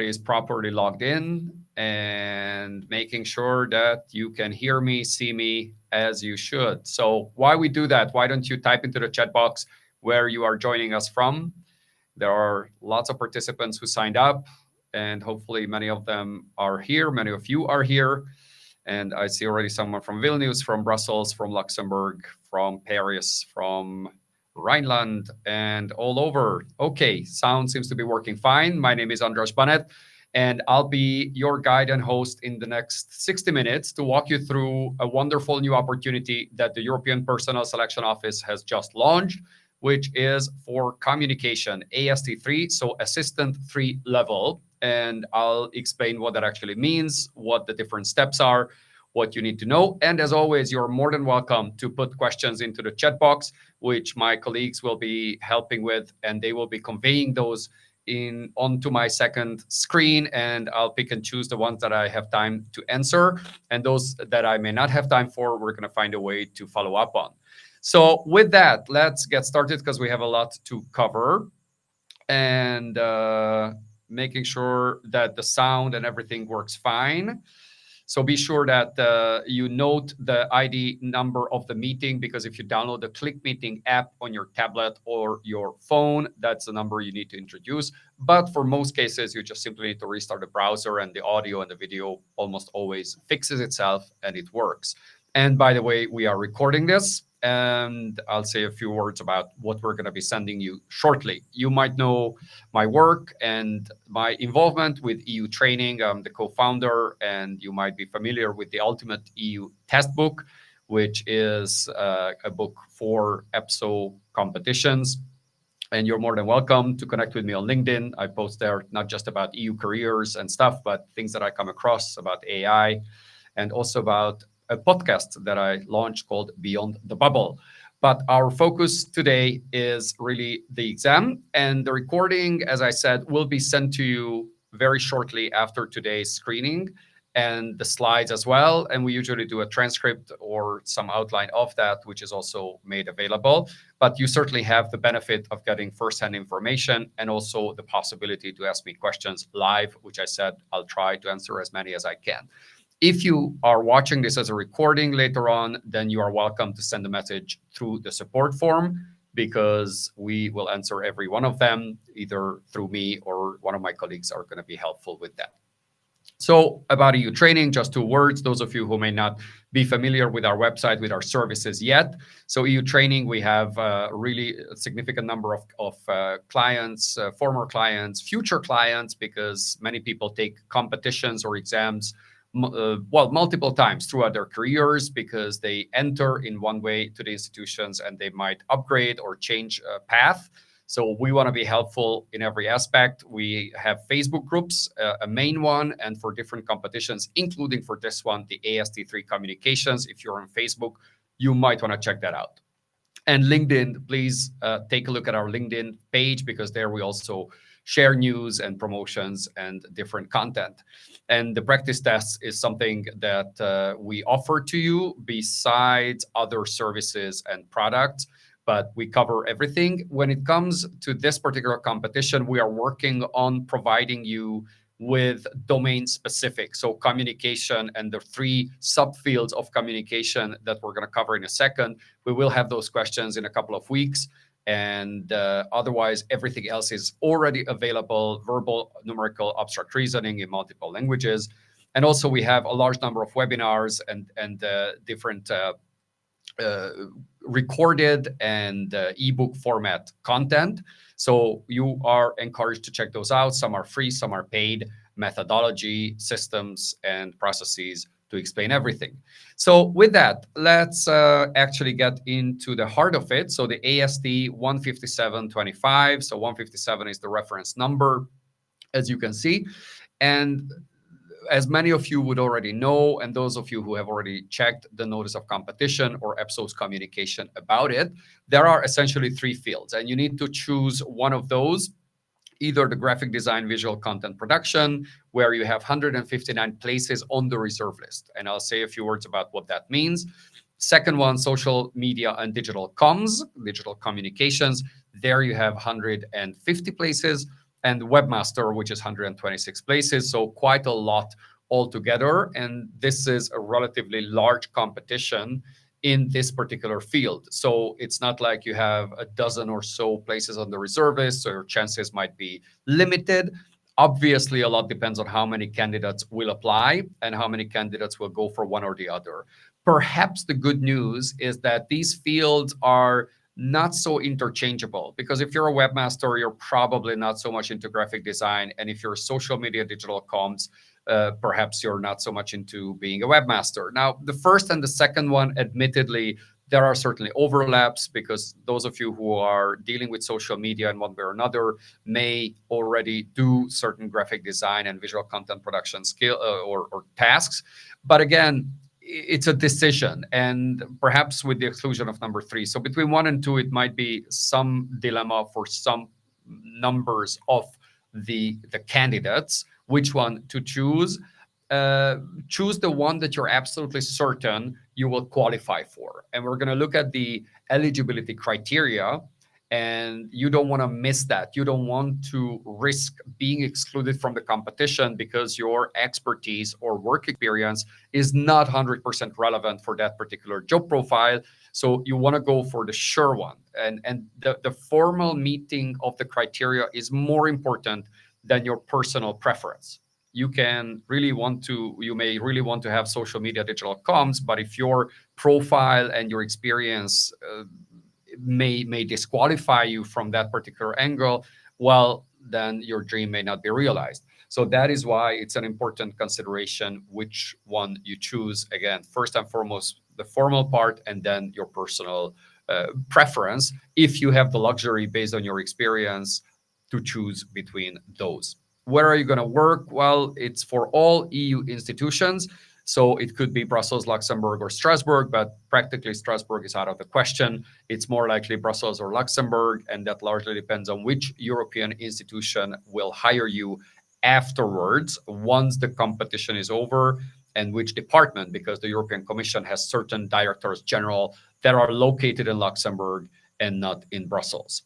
is properly logged in and making sure that you can hear me, see me as you should. So why we do that? Why don't you type into the chat box where you are joining us from? There are lots of participants who signed up, and hopefully many of them are here. Many of you are here. And I see already someone from Vilnius, from Brussels, from Luxembourg, from Paris, from Rhineland, and all over. Okay, sound seems to be working fine. My name is András Baneth, and I'll be your guide and host in the next 60 minutes to walk you through a wonderful new opportunity that the European Personnel Selection Office has just launched, which is for communication, AST3, so Assistant 3 level. And I'll explain what that actually means, what the different steps are, what you need to know. And as always, you're more than welcome to put questions into the chat box, which my colleagues will be helping with, and they will be conveying those onto my second screen, and I'll pick and choose the ones that I have time to answer, and those that I may not have time for, we're going to find a way to follow up on. So with that, let's get started because we have a lot to cover, and making sure that the sound and everything works fine. So be sure that you note the ID number of the meeting, because if you download the Click Meeting app on your tablet or your phone, that's the number you need to introduce. But for most cases, you just simply need to restart the browser, and the audio and the video almost always fixes itself and it works. And by the way, we are recording this, and I'll say a few words about what we're going to be sending you shortly. You might know my work and my involvement with EU training. I'm the co-founder, and you might be familiar with the Ultimate EU Test Book, which is a book for EPSO competitions. And you're more than welcome to connect with me on LinkedIn. I post there not just about EU careers and stuff, but things that I come across about AI, and also about a podcast that I launched called Beyond the Bubble. But our focus today is really the exam, and the recording, as I said, will be sent to you very shortly after today's screening, and the slides as well. And we usually do a transcript or some outline of that, which is also made available. But you certainly have the benefit of getting firsthand information, and also the possibility to ask me questions live, which I said I'll try to answer as many as I can. If you are watching this as a recording later on, then you are welcome to send a message through the support form, because we will answer every one of them, either through me or one of my colleagues are going to be helpful with that. So about EU training, just 2 words, those of you who may not be familiar with our website, with our services yet. So EU training, we have a really significant number of clients, former clients, future clients, because many people take competitions or exams multiple times throughout their careers, because they enter in one way to the institutions and they might upgrade or change path. So we want to be helpful in every aspect. We have Facebook groups, a main one, and for different competitions, including for this one, the AST3 Communications. If you're on Facebook, you might want to check that out. And LinkedIn, please take a look at our LinkedIn page, because there we also share news and promotions and different content. And the practice test is something that we offer to you besides other services and products, but we cover everything. When it comes to this particular competition, we are working on providing you with domain specific, so communication and the 3 subfields of communication that we're going to cover in a second. We will have those questions in a couple of weeks. And otherwise, everything else is already available: verbal, numerical, abstract reasoning in multiple languages. And also we have a large number of webinars and different recorded and ebook format content. So you are encouraged to check those out. Some are free, some are paid. Methodology, systems, and processes to explain everything. So with that, let's actually get into the heart of it. So the AST 15725. So 157 is the reference number, as you can see. And as many of you would already know, and those of you who have already checked the notice of competition or EPSO's communication about it, there are essentially 3 fields, and you need to choose one of those. Either the graphic design, visual content production, where you have 159 places on the reserve list. And I'll say a few words about what that means. Second one, social media and digital comms, digital communications. There you have 150 places. and webmaster, which is 126 places. So quite a lot altogether. And this is a relatively large competition in this particular field. So it's not like you have a dozen or so places on the reserve list, so your chances might be limited. Obviously, a lot depends on how many candidates will apply and how many candidates will go for one or the other. Perhaps the good news is that these fields are not so interchangeable, because if you're a webmaster, you're probably not so much into graphic design. And if you're social media digital comms, perhaps you're not so much into being a webmaster. Now, the first and the second one, admittedly, there are certainly overlaps, because those of you who are dealing with social media in one way or another may already do certain graphic design and visual content production skill or tasks. But again, it's a decision, and perhaps with the exclusion of number 3. So between 1 and 2, it might be some dilemma for some numbers of the candidates, which one to choose. Choose the one that you're absolutely certain you will qualify for. And we're going to look at the eligibility criteria, and you don't want to miss that. You don't want to risk being excluded from the competition because your expertise or work experience is not 100% relevant for that particular job profile. So you want to go for the sure one. And the formal meeting of the criteria is more important than your personal preference. You may really want to have social media digital comms, but if your profile and your experience may disqualify you from that particular angle, well, then your dream may not be realized. So that is why it's an important consideration which one you choose. Again, first and foremost, the formal part, and then your personal preference, if you have the luxury based on your experience to choose between those. Where are you going to work? Well, it's for all EU institutions. So it could be Brussels, Luxembourg, or Strasbourg, but practically Strasbourg is out of the question. It's more likely Brussels or Luxembourg, and that largely depends on which European institution will hire you afterwards, once the competition is over, and which department, because the European Commission has certain directors general that are located in Luxembourg and not in Brussels.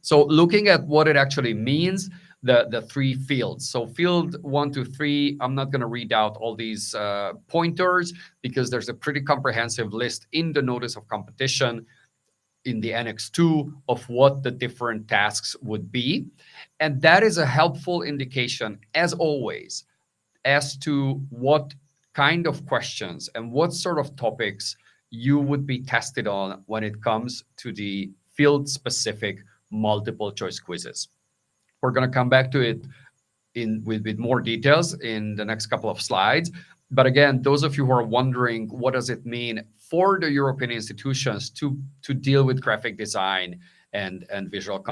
So looking at what it actually means, the 3 fields. So field 1 to 3, I'm not going to read out all these pointers, because there's a pretty comprehensive list in the notice of competition in the Annex 2 of what the different tasks would be. And that is a helpful indication, as always, as to what kind of questions and what sort of topics you would be tested on when it comes to the field-specific multiple choice quizzes. We're going to come back to it with more details in the next couple of slides. But again, those of you who are wondering, what does it mean for the European institutions to deal with graphic design and visual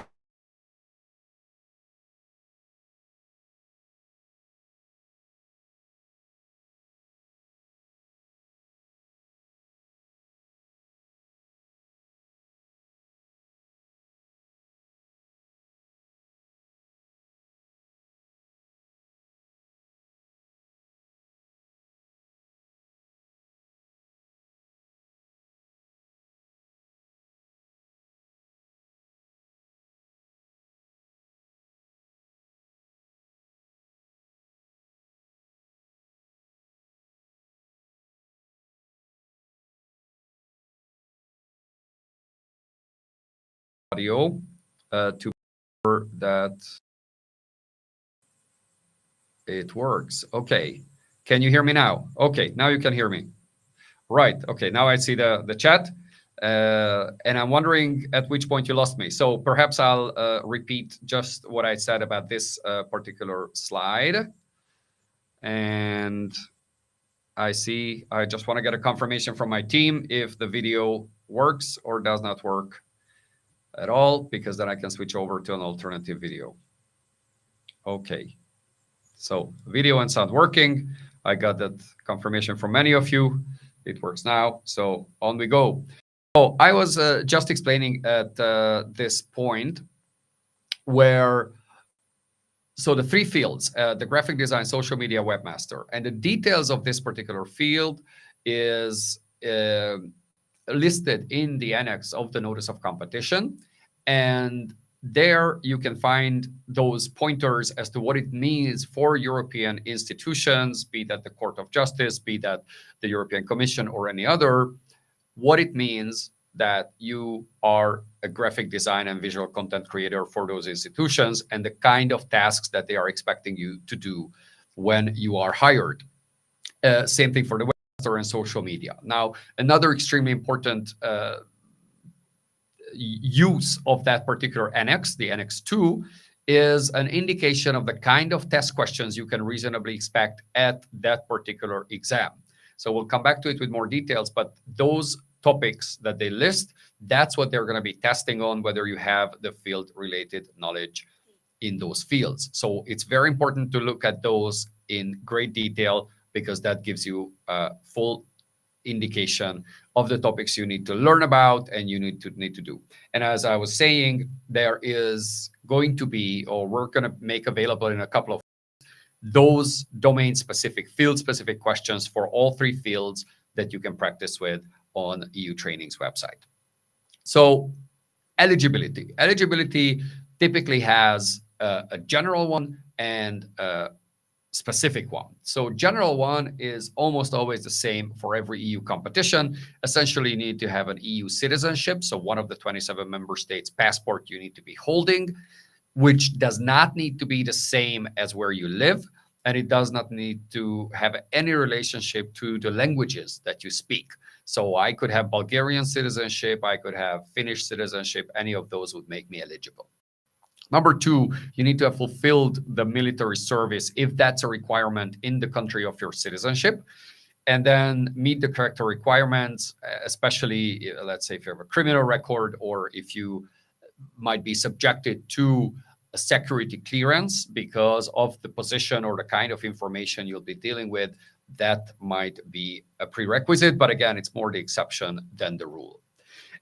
audio to ensure that it works. Okay. Can you hear me now? Okay, now you can hear me. Right. Okay, now I see the chat. And I'm wondering at which point you lost me. So perhaps I'll repeat just what I said about this particular slide. And I just want to get a confirmation from my team if the video works or does not work at all, because then I can switch over to an alternative video. Okay. So video and sound working. I got that confirmation from many of you. It works now. So on we go. Oh, I was just explaining at this point where, so the 3 fields, the graphic design, social media, webmaster, and the details of this particular field is listed in the annex of the notice of competition. And there you can find those pointers as to what it means for European institutions, be that the Court of Justice, be that the European Commission or any other, what it means that you are a graphic design and visual content creator for those institutions and the kind of tasks that they are expecting you to do when you are hired. Same thing for the webmaster and social media. Now, another extremely important use of that particular annex, the Annex 2, is an indication of the kind of test questions you can reasonably expect at that particular exam. So we'll come back to it with more details, but those topics that they list, that's what they're going to be testing on, whether you have the field-related knowledge in those fields. So it's very important to look at those in great detail because that gives you a full indication of the topics you need to learn about and you need to do. And as I was saying, there is going to be, or we're going to make available in a couple of those domain-specific, field-specific questions for all three fields that you can practice with on EU Training's website. So eligibility. Eligibility typically has a general one and a specific one. So general one is almost always the same for every EU competition. Essentially, you need to have an EU citizenship. So one of the 27 member states' passport you need to be holding, which does not need to be the same as where you live. And it does not need to have any relationship to the languages that you speak. So I could have Bulgarian citizenship, I could have Finnish citizenship, any of those would make me eligible. Number two, you need to have fulfilled the military service if that's a requirement in the country of your citizenship, and then meet the character requirements, especially, let's say, if you have a criminal record or if you might be subjected to a security clearance because of the position or the kind of information you'll be dealing with, that might be a prerequisite. But again, it's more the exception than the rule.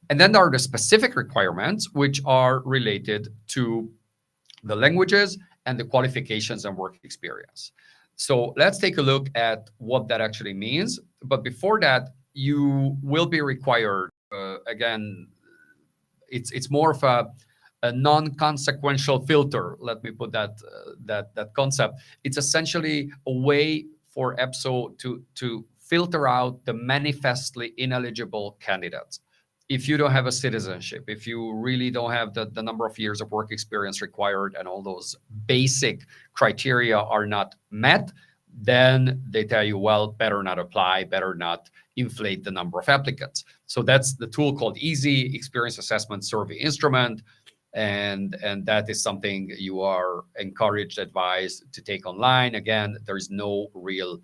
And then there are the specific requirements, which are related to the languages and the qualifications and work experience. So let's take a look at what that actually means. But before that, you will be required, again, it's more of a non-consequential filter. Let me put that concept. It's essentially a way for EPSO to filter out the manifestly ineligible candidates. If you don't have a citizenship, if you really don't have the number of years of work experience required and all those basic criteria are not met, then they tell you, well, better not apply, better not inflate the number of applicants. So that's the tool called EASY, Experience Assessment Survey Instrument. And that is something you are encouraged, advised to take online. Again, there's no real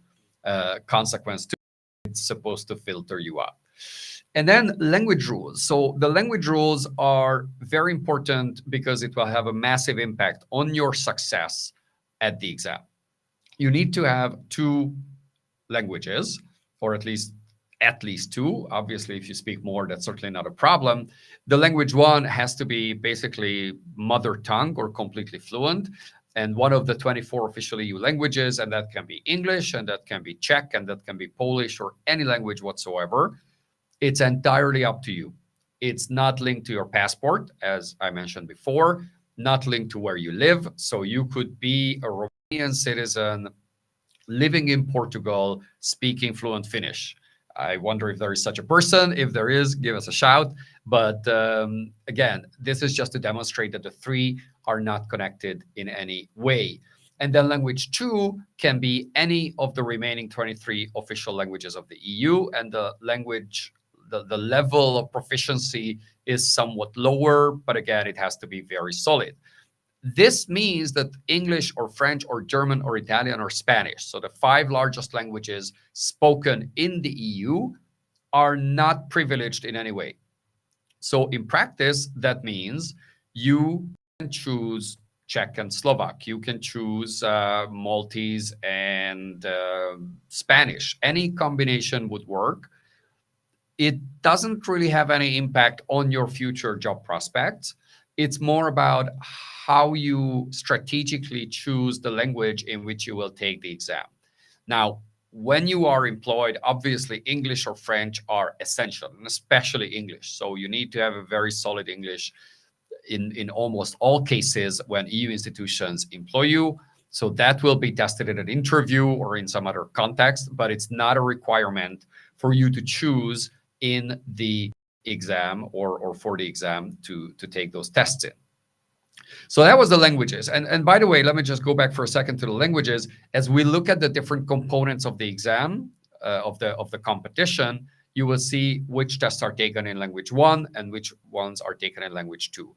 consequence to it. It's supposed to filter you out. And then language rules. So the language rules are very important because it will have a massive impact on your success at the exam. You need to have 2 languages, or at least two. Obviously, if you speak more, that's certainly not a problem. The language one has to be basically mother tongue or completely fluent. And one of the 24 official EU languages, and that can be English, and that can be Czech, and that can be Polish, or any language whatsoever. It's entirely up to you. It's not linked to your passport, as I mentioned before, not linked to where you live. So you could be a Romanian citizen living in Portugal, speaking fluent Finnish. I wonder if there is such a person. If there is, give us a shout. But again, this is just to demonstrate that the 3 are not connected in any way. And then language 2 can be any of the remaining 23 official languages of the EU, and the language, the level of proficiency is somewhat lower, but again, it has to be very solid. This means that English or French or German or Italian or Spanish, so the 5 largest languages spoken in the EU, are not privileged in any way. So in practice, that means you can choose Czech and Slovak. You can choose Maltese and Spanish. Any combination would work. It doesn't really have any impact on your future job prospects. It's more about how you strategically choose the language in which you will take the exam. Now, when you are employed, obviously English or French are essential, and especially English. So you need to have a very solid English. in almost all cases when EU institutions employ you. So that will be tested in an interview or in some other context, but it's not a requirement for you to choose in the exam or for the exam to take those tests in. So that was the languages. And by the way, let me just go back for a second to the languages. As we look at the different components of the exam, of the competition, you will see which tests are taken in language 1 and which ones are taken in language 2.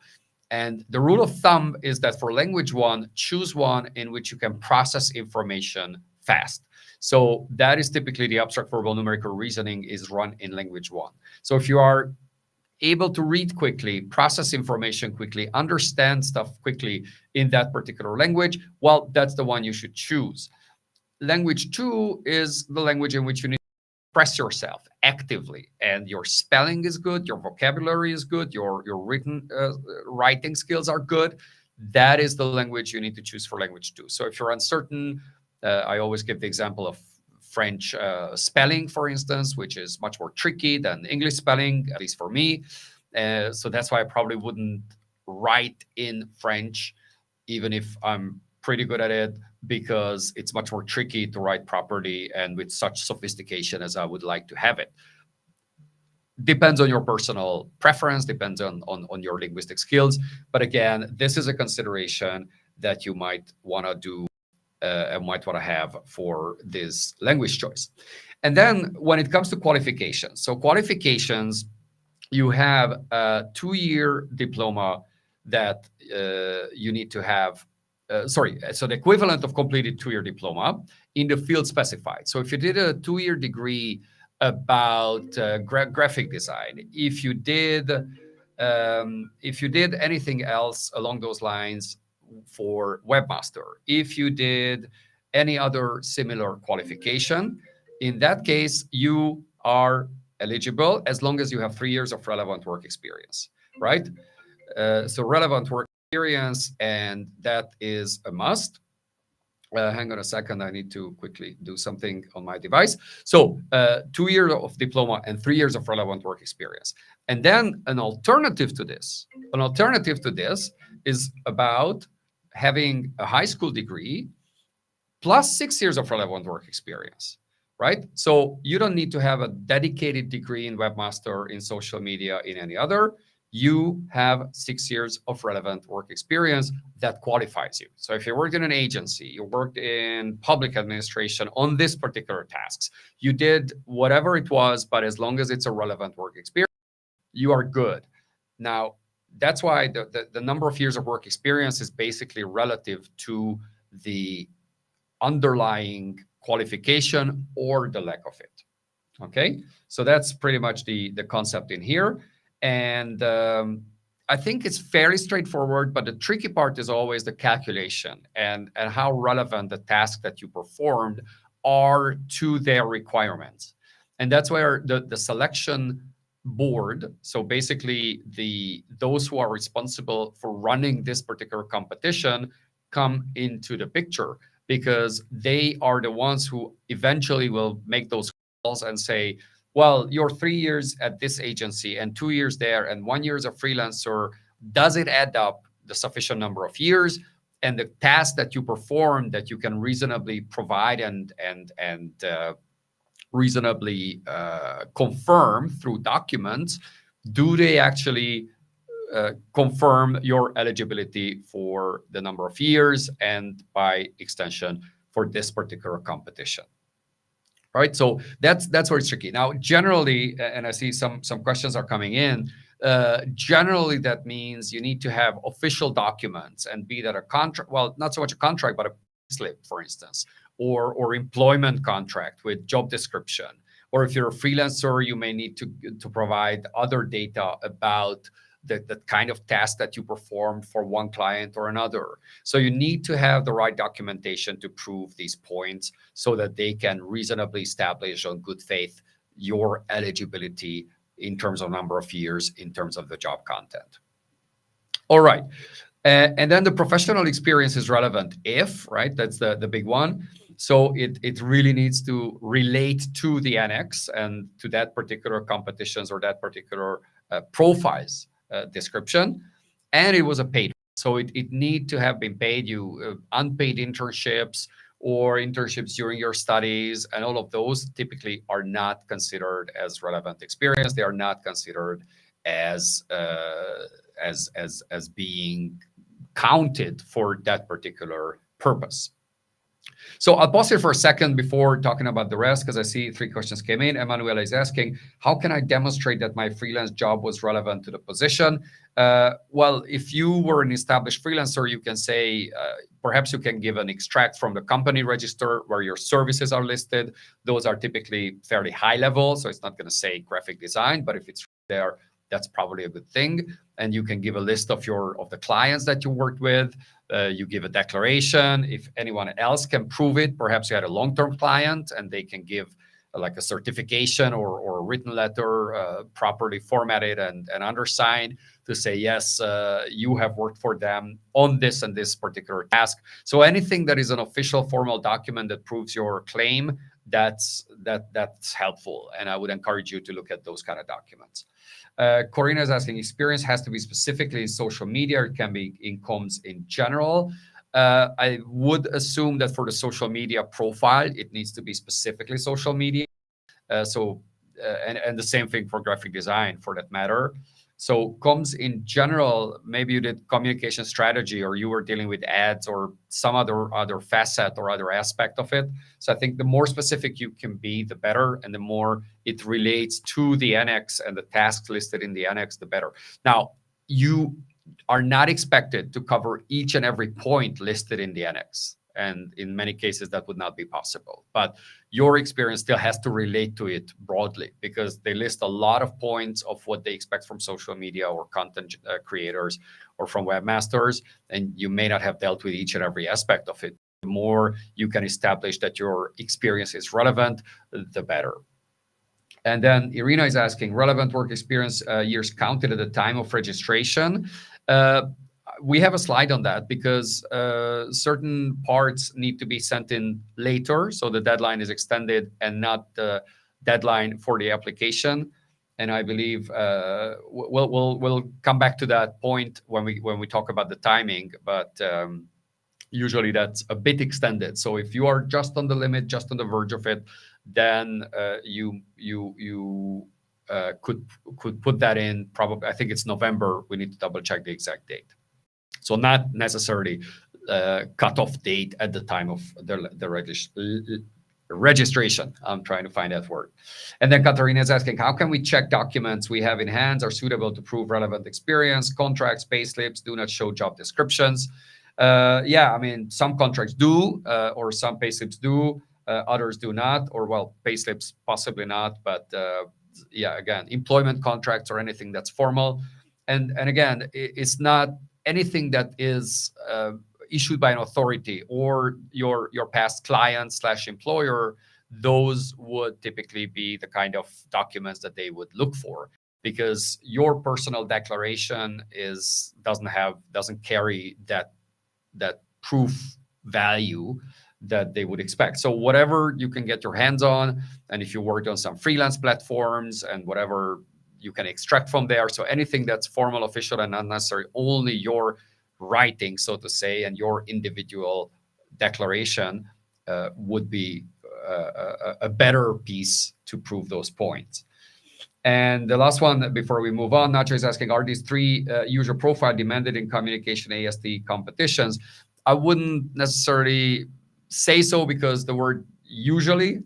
And the rule of thumb is that for language 1, choose one in which you can process information fast. So that is typically the abstract verbal numerical reasoning is run in language 1. So if you are able to read quickly, process information quickly, understand stuff quickly in that particular language, well, that's the one you should choose. Language 2 is the language in which you need to express yourself actively, and your spelling is good, your vocabulary is good, your written writing skills are good. That is the language you need to choose for language 2. So if you're uncertain, I always give the example of French spelling, for instance, which is much more tricky than English spelling, at least for me. So that's why I probably wouldn't write in French, even if I'm pretty good at it, because it's much more tricky to write properly and with such sophistication as I would like to have it. Depends on your personal preference, depends on your linguistic skills. But again, this is a consideration that you might want to do and might want to have for this language choice. And then when it comes to qualifications, so qualifications, you have a 2-year diploma that you need to have. So the equivalent of completed 2-year diploma in the field specified. So if you did a 2-year degree about graphic design, if you did anything else along those lines for webmaster, if you did any other similar qualification, in that case you are eligible as long as you have 3 years of relevant work experience, right? So relevant work experience, and that is a must. Hang on a second, I need to quickly do something on my device. So 2 years of diploma and 3 years of relevant work experience. And then an alternative to this is about having a high school degree plus 6 years of relevant work experience, right? So you don't need to have a dedicated degree in webmaster, in social media, in any other. You have 6 years of relevant work experience that qualifies you. So if you worked in an agency, you worked in public administration on this particular tasks, you did whatever it was, but as long as it's a relevant work experience, you are good. Now, that's why the number of years of work experience is basically relative to the underlying qualification or the lack of it. Okay, so that's pretty much the concept in here. And I think it's fairly straightforward, but the tricky part is always the calculation and how relevant the tasks that you performed are to their requirements. And that's where the selection board, so basically those who are responsible for running this particular competition, come into the picture, because they are the ones who eventually will make those calls and say, well, you're 3 years at this agency and 2 years there and 1 year as a freelancer. Does it add up the sufficient number of years? And the tasks that you perform that you can reasonably provide and reasonably confirm through documents, do they actually confirm your eligibility for the number of years and by extension for this particular competition? Right, so that's where it's tricky. Now, generally, and I see some questions are coming in. Generally, that means you need to have official documents, and be that a contract, well, not so much a contract, but a slip, for instance, or employment contract with job description. Or if you're a freelancer, you may need to provide other data about the kind of task that you performed for one client or another. So you need to have the right documentation to prove these points so that they can reasonably establish on good faith your eligibility in terms of number of years, in terms of the job content. All right. And then the professional experience is relevant if, right, that's the big one. So it really needs to relate to the annex and to that particular competitions or that particular profiles description. and it was a paid. So it need to have been paid. You unpaid internships or internships during your studies, and all of those typically are not considered as relevant experience. They are not considered as being counted for that particular purpose. So I'll pause here for a second before talking about the rest, because I see 3 questions came in. Emanuela is asking, how can I demonstrate that my freelance job was relevant to the position? Well, if you were an established freelancer, you can say, perhaps you can give an extract from the company register where your services are listed. Those are typically fairly high level, so it's not going to say graphic design, but if it's there, that's probably a good thing. And you can give a list of the clients that you worked with. You give a declaration. If anyone else can prove it, perhaps you had a long-term client and they can give like a certification or a written letter, properly formatted and undersigned, to say, yes, you have worked for them on this and this particular task. So anything that is an official formal document that proves your claim, that's helpful. And I would encourage you to look at those kind of documents. Corina is asking, experience has to be specifically in social media. It can be in comms in general. I would assume that for the social media profile, it needs to be specifically social media. And the same thing for graphic design, for that matter. So comms in general, maybe you did communication strategy, or you were dealing with ads or some other facet or other aspect of it. So I think the more specific you can be, the better, and the more it relates to the annex and the tasks listed in the annex, the better. Now, you are not expected to cover each and every point listed in the annex. And in many cases, that would not be possible. But your experience still has to relate to it broadly, because they list a lot of points of what they expect from social media or content creators or from webmasters, and you may not have dealt with each and every aspect of it. The more you can establish that your experience is relevant, the better. And then Irina is asking, relevant work experience years counted at the time of registration. We have a slide on that, because certain parts need to be sent in later, so the deadline is extended and not the deadline for the application. And I believe we'll come back to that point when we talk about the timing, but usually that's a bit extended. So if you are just on the limit, just on the verge of it, then you could put that in. Probably, I think it's November. We need to double check the exact date. So not necessarily cutoff date at the time of the registration. I'm trying to find that word. And then Katarina is asking, how can we check documents we have in hands are suitable to prove relevant experience? Contracts, payslips do not show job descriptions. Yeah, I mean, some contracts do, or some payslips do, others do not, or well, payslips possibly not. But yeah, again, employment contracts or anything that's formal. And again, it's not anything that is issued by an authority or your past client / employer. Those would typically be the kind of documents that they would look for, because your personal declaration doesn't carry that proof value that they would expect. So whatever you can get your hands on, and if you worked on some freelance platforms and whatever you can extract from there. So anything that's formal, official, and not necessarily only your writing, so to say, and your individual declaration would be a better piece to prove those points. And the last one before we move on, Nacho is asking, are these 3 user profile demanded in communication AST competitions? I wouldn't necessarily say so, because the word usually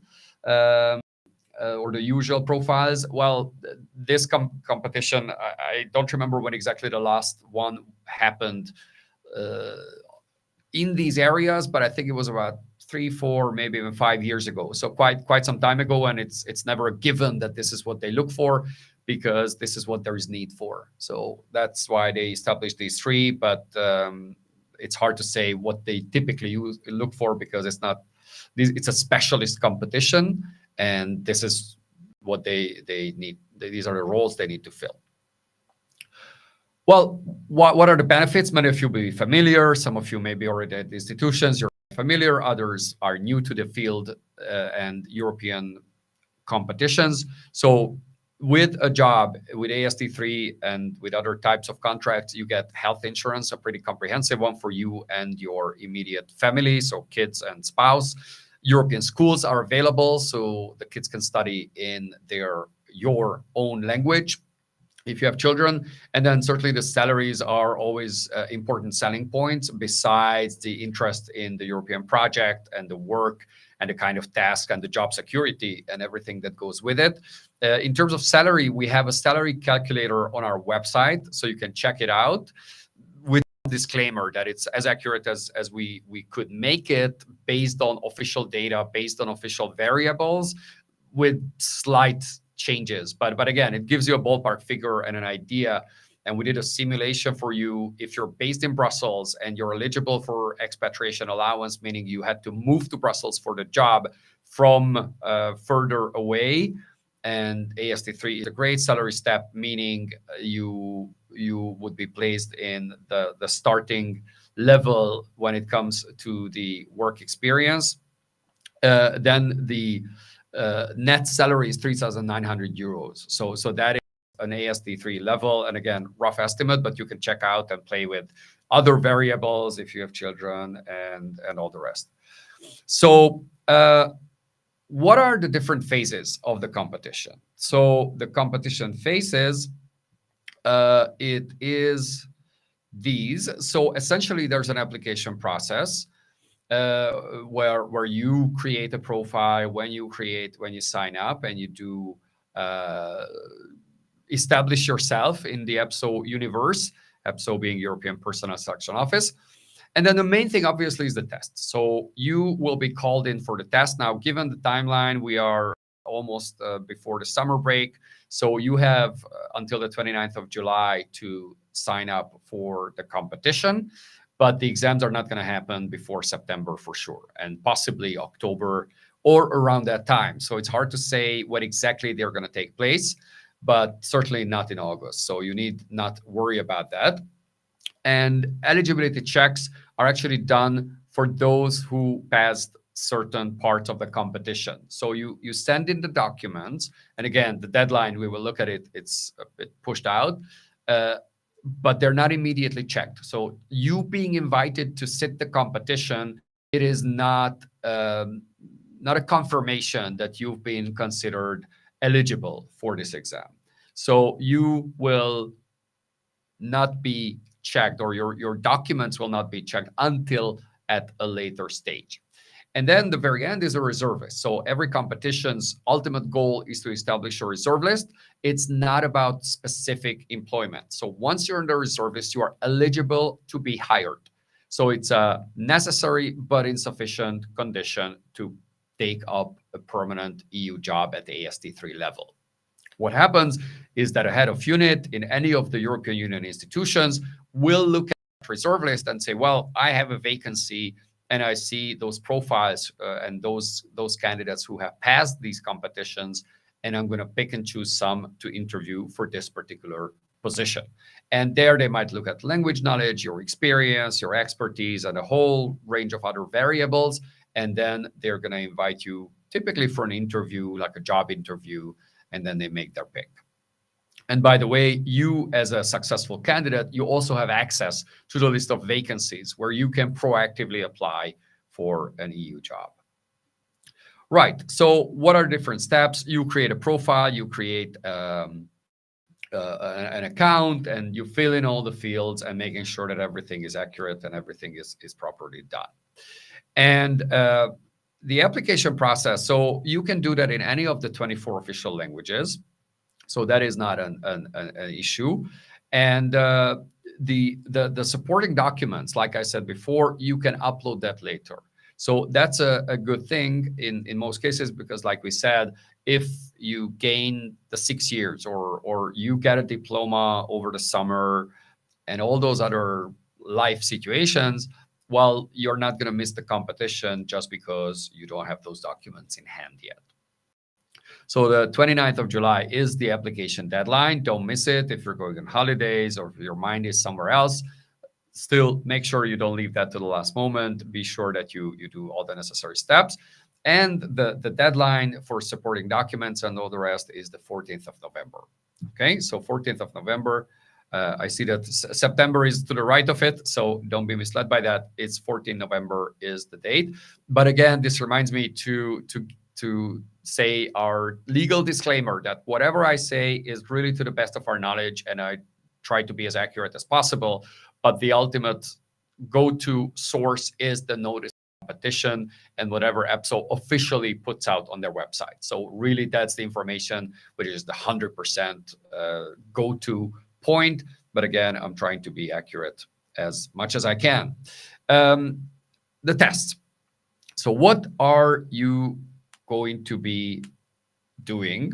or the usual profiles, well, this competition, I don't remember when exactly the last one happened in these areas, but I think it was about 3, 4, maybe even 5 years ago. So quite some time ago, and it's never a given that this is what they look for, because this is what there is need for. So that's why they established these 3, but it's hard to say what they typically look for, because it's a specialist competition, and this is what they need. These are the roles they need to fill. Well, what are the benefits? Many of you will be familiar. Some of you may be already at institutions. You're familiar. Others are new to the field and European competitions. So with a job with AST3 and with other types of contracts, you get health insurance, a pretty comprehensive one for you and your immediate family, so kids and spouse. European schools are available, so the kids can study in your own language if you have children. And then certainly the salaries are always important selling points, besides the interest in the European project and the work and the kind of task and the job security and everything that goes with it. In terms of salary, we have a salary calculator on our website, so you can check it out, with a disclaimer that it's as accurate as we could make it, based on official data, based on official variables, with slight changes. But again, it gives you a ballpark figure and an idea. And we did a simulation for you. If you're based in Brussels and you're eligible for expatriation allowance, meaning you had to move to Brussels for the job from further away, and AST3 is a great salary step, meaning you would be placed in the starting level when it comes to the work experience. Then the net salary is 3,900 euros. So that is an AST3 level. And again, rough estimate, but you can check out and play with other variables if you have children and all the rest. So what are the different phases of the competition? So the competition phases, it is these. So essentially there's an application process where you create a profile, when you sign up, and you do establish yourself in the EPSO universe, EPSO being European Personal Selection Office. And then the main thing, obviously, is the test. So you will be called in for the test. Now, given the timeline, we are almost before the summer break. So you have until the 29th of July to sign up for the competition. But the exams are not going to happen before September for sure, and possibly October or around that time. So it's hard to say when exactly they're going to take place, but certainly not in August. So you need not worry about that. And eligibility checks are actually done for those who passed certain parts of the competition. So you send in the documents, and again, the deadline, we will look at it, it's a bit pushed out, but they're not immediately checked. So you being invited to sit the competition, it is not a confirmation that you've been considered eligible for this exam. So you will not be checked, or your documents will not be checked until at a later stage. And then the very end is a reserve list. So every competition's ultimate goal is to establish a reserve list. It's not about specific employment. So once you're in the reserve list, you are eligible to be hired. So it's a necessary but insufficient condition to take up a permanent EU job at the AST3 level. What happens is that a head of unit in any of the European Union institutions will look at the reserve list and say, well, I have a vacancy, and I see those profiles and those candidates who have passed these competitions, and I'm going to pick and choose some to interview for this particular position. And there they might look at language knowledge, your experience, your expertise, and a whole range of other variables. And then they're going to invite you typically for an interview, like a job interview, and then they make their pick. And by the way, you as a successful candidate, you also have access to the list of vacancies where you can proactively apply for an EU job. Right, so what are different steps? You create a profile, you create an account, and you fill in all the fields and making sure that everything is accurate and everything is properly done. And the application process, so you can do that in any of the 24 official languages. So that is not an issue. And the supporting documents, like I said before, you can upload that later. So that's a good thing in most cases, because like we said, if you gain the 6 years or you get a diploma over the summer and all those other life situations, well, you're not going to miss the competition just because you don't have those documents in hand yet. So the 29th of July is the application deadline. Don't miss it. If you're going on holidays or if your mind is somewhere else, still make sure you don't leave that to the last moment. Be sure that you do all the necessary steps. And the deadline for supporting documents and all the rest is the 14th of November. Okay, so 14th of November. I see that September is to the right of it, so don't be misled by that. It's 14 November is the date. But again, this reminds me to say our legal disclaimer that whatever I say is really to the best of our knowledge, and I try to be as accurate as possible. But the ultimate go-to source is the notice of competition and whatever EPSO officially puts out on their website. So really, that's the information, which is the 100% go-to point. But again, I'm trying to be accurate as much as I can. The tests. So what are you going to be doing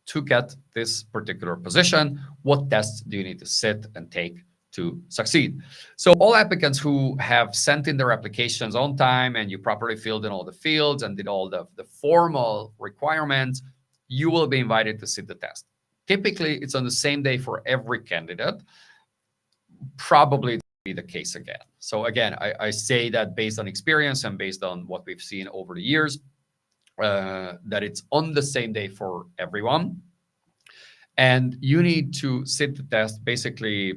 to get this particular position? What tests do you need to sit and take to succeed? So all applicants who have sent in their applications on time and you properly filled in all the fields and did all the formal requirements, you will be invited to sit the test. Typically, it's on the same day for every candidate. Probably be the case again. So again, I say that based on experience and based on what we've seen over the years, that it's on the same day for everyone. And you need to sit the test basically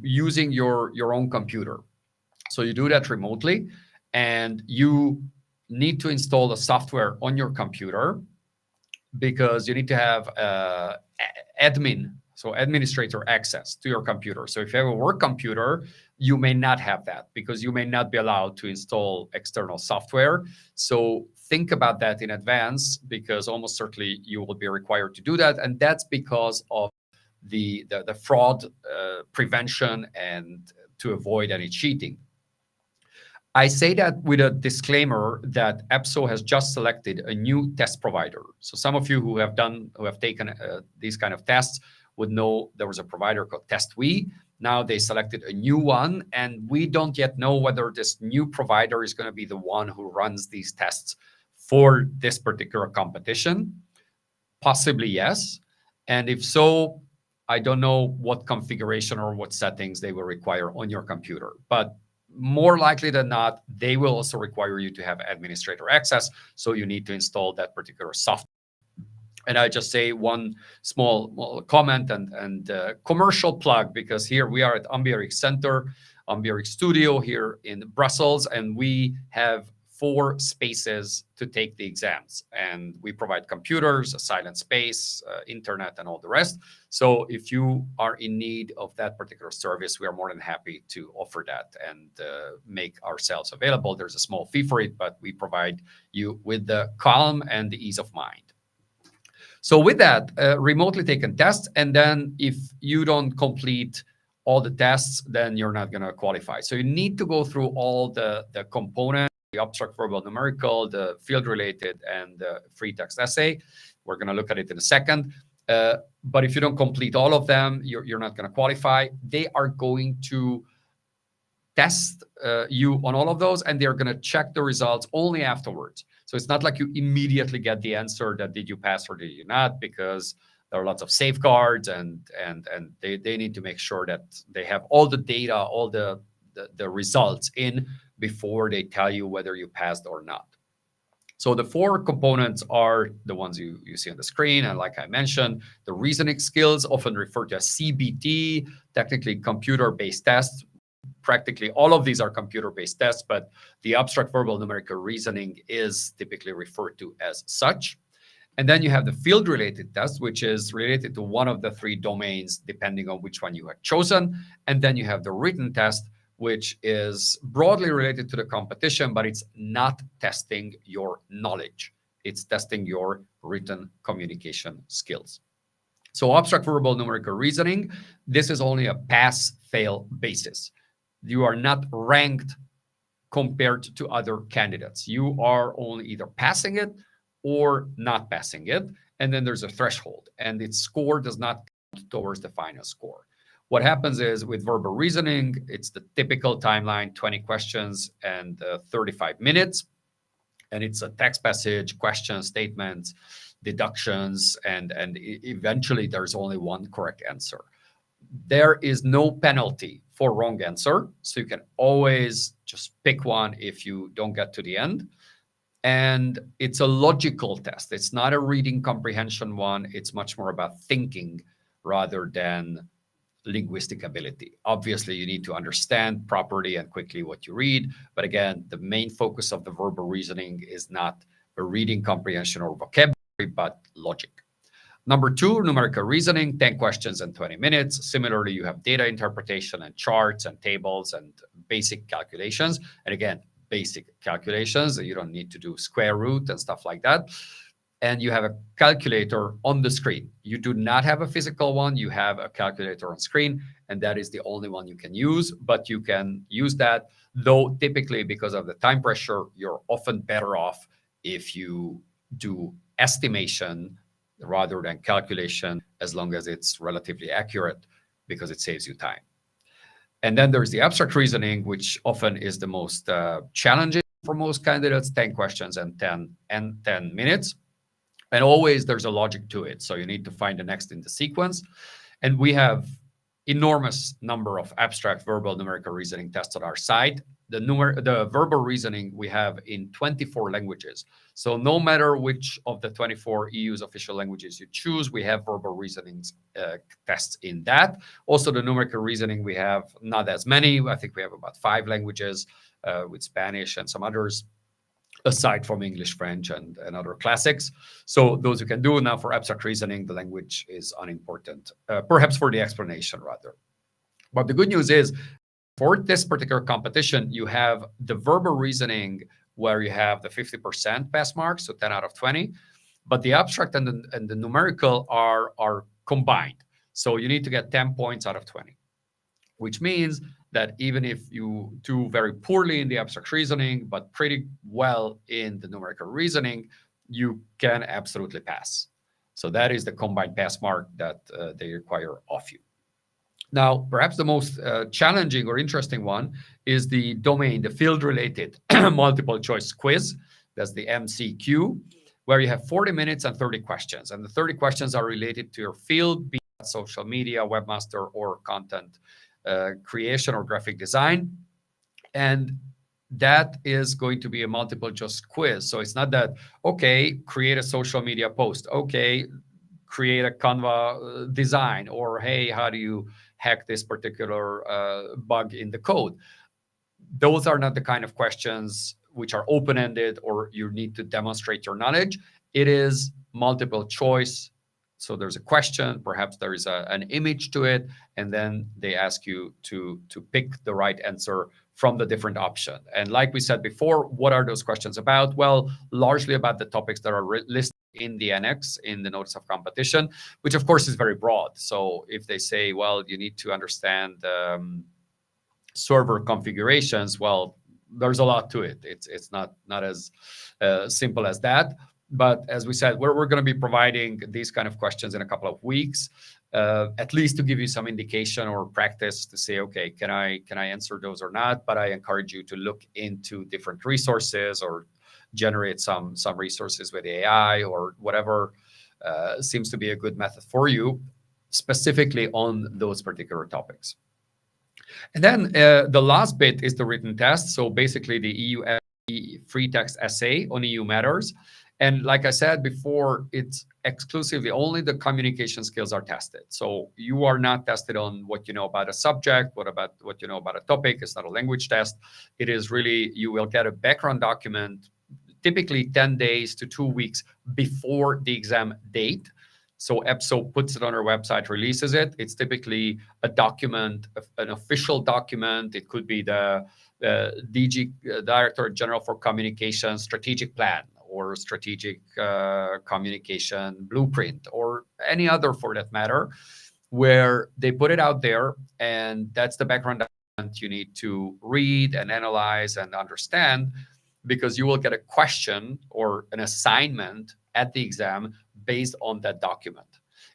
using your own computer. So you do that remotely, and you need to install the software on your computer because you need to have administrator access to your computer. So if you have a work computer, you may not have that because you may not be allowed to install external software. So think about that in advance, because almost certainly you will be required to do that. And that's because of the fraud prevention and to avoid any cheating. I say that with a disclaimer that EPSO has just selected a new test provider. So some of you who have taken these kind of tests would know there was a provider called TestWe. Now they selected a new one, and we don't yet know whether this new provider is going to be the one who runs these tests for this particular competition. Possibly yes. And if so, I don't know what configuration or what settings they will require on your computer. But more likely than not, they will also require you to have administrator access. So you need to install that particular software. And I just say one small comment and commercial plug, because here we are at Ambiorix Center, Ambiorix Studio here in Brussels, and we have 4 spaces to take the exams. And we provide computers, a silent space, internet, and all the rest. So if you are in need of that particular service, we are more than happy to offer that and make ourselves available. There's a small fee for it, but we provide you with the calm and the ease of mind. So with that, remotely taken tests, and then if you don't complete all the tests, then you're not going to qualify. So you need to go through all the components, the abstract, verbal, numerical, the field-related, and the free text essay. We're going to look at it in a second. But if you don't complete all of them, you're not going to qualify. They are going to test you on all of those, and they're going to check the results only afterwards. So it's not like you immediately get the answer that did you pass or did you not, because there are lots of safeguards, and they need to make sure that they have all the data, all the results in before they tell you whether you passed or not. So the 4 components are the ones you see on the screen. And like I mentioned, the reasoning skills, often referred to as CBT, technically computer-based tests. Practically all of these are computer-based tests, but the abstract, verbal, numerical reasoning is typically referred to as such. And then you have the field-related test, which is related to one of the 3 domains, depending on which one you have chosen. And then you have the written test, which is broadly related to the competition, but it's not testing your knowledge. It's testing your written communication skills. So abstract, verbal, numerical reasoning, this is only a pass-fail basis. You are not ranked compared to other candidates. You are only either passing it or not passing it. And then there's a threshold, and its score does not count towards the final score. What happens is with verbal reasoning, it's the typical timeline, 20 questions and 35 minutes. And it's a text passage, questions, statements, deductions, and eventually there's only one correct answer. There is no penalty for wrong answer, so you can always just pick one if you don't get to the end. And it's a logical test. It's not a reading comprehension one. It's much more about thinking rather than linguistic ability. Obviously, you need to understand properly and quickly what you read. But again, the main focus of the verbal reasoning is not a reading comprehension or vocabulary, but logic. Number 2, numerical reasoning, 10 questions and 20 minutes. Similarly, you have data interpretation and charts and tables and basic calculations. And again, basic calculations. You don't need to do square root and stuff like that. And you have a calculator on the screen. You do not have a physical one. You have a calculator on screen, and that is the only one you can use. But you can use that, though typically because of the time pressure, you're often better off if you do estimation rather than calculation, as long as it's relatively accurate, because it saves you time. And then there's the abstract reasoning, which often is the most challenging for most candidates, 10 questions and 10 minutes. And always there's a logic to it. So you need to find the next in the sequence. And we have enormous number of abstract verbal numerical reasoning tests on our site. The verbal reasoning we have in 24 languages. So no matter which of the 24 EU's official languages you choose, we have verbal reasoning tests in that. Also, the numerical reasoning, we have not as many. I think we have about 5 languages with Spanish and some others, aside from English, French, and other classics. So those you can do. Now for abstract reasoning, the language is unimportant, perhaps for the explanation rather. But the good news is, for this particular competition, you have the verbal reasoning where you have the 50% pass mark, so 10 out of 20. But the abstract and the numerical are combined. So you need to get 10 points out of 20, which means that even if you do very poorly in the abstract reasoning, but pretty well in the numerical reasoning, you can absolutely pass. So that is the combined pass mark that they require of you. Now, perhaps the most challenging or interesting one is the domain, the field-related multiple choice quiz. That's the MCQ, where you have 40 minutes and 30 questions. And the 30 questions are related to your field, be it social media, webmaster, or content creation or graphic design. And that is going to be a multiple choice quiz. So it's not that, okay, create a social media post. Okay, create a Canva design, or hey, how do you hack this particular bug in the code? Those are not the kind of questions which are open-ended or you need to demonstrate your knowledge. It is multiple choice. So there's a question, perhaps there is an image to it, and then they ask you to pick the right answer from the different option. And like we said before, what are those questions about? Well, largely about the topics that are listed in the annex, in the notice of competition, which of course is very broad. So if they say, well, you need to understand server configurations, well, there's a lot to it. It's not as simple as that. But as we said, we're going to be providing these kind of questions in a couple of weeks, at least to give you some indication or practice to say, okay, can I answer those or not? But I encourage you to look into different resources or generate some resources with AI or whatever seems to be a good method for you, specifically on those particular topics. And then the last bit is the written test. So basically the EU free text essay on EU matters. And like I said before, it's exclusively only the communication skills are tested. So you are not tested on what you know about a subject, what you know about a topic. It's not a language test. It is really, you will get a background document, typically 10 days to 2 weeks before the exam date. So EPSO puts it on our website, releases it. It's typically a document, an official document. It could be the DG, Director General for Communication strategic plan, or strategic communication blueprint, or any other for that matter, where they put it out there, and that's the background document you need to read and analyze and understand, because you will get a question or an assignment at the exam based on that document.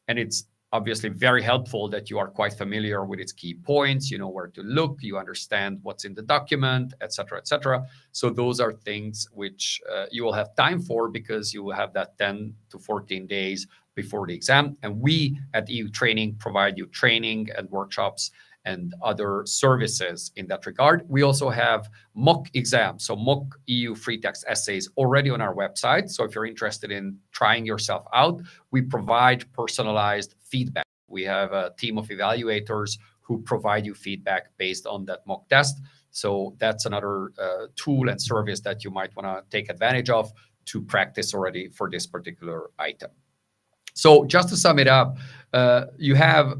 And it's obviously very helpful that you are quite familiar with its key points, you know where to look, you understand what's in the document, etc., etc. So those are things which you will have time for, because you will have that 10 to 14 days before the exam. And we at EU Training provide you training and workshops and other services in that regard. We also have mock exams, so mock EU free text essays already on our website. So if you're interested in trying yourself out, we provide personalized feedback. We have a team of evaluators who provide you feedback based on that mock test. So that's another tool and service that you might want to take advantage of to practice already for this particular item. So just to sum it up, you have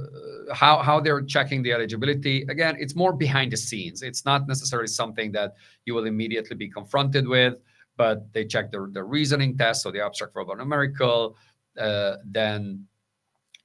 how they're checking the eligibility. Again, it's more behind the scenes. It's not necessarily something that you will immediately be confronted with, but they check the reasoning test, so the abstract, verbal, numerical, then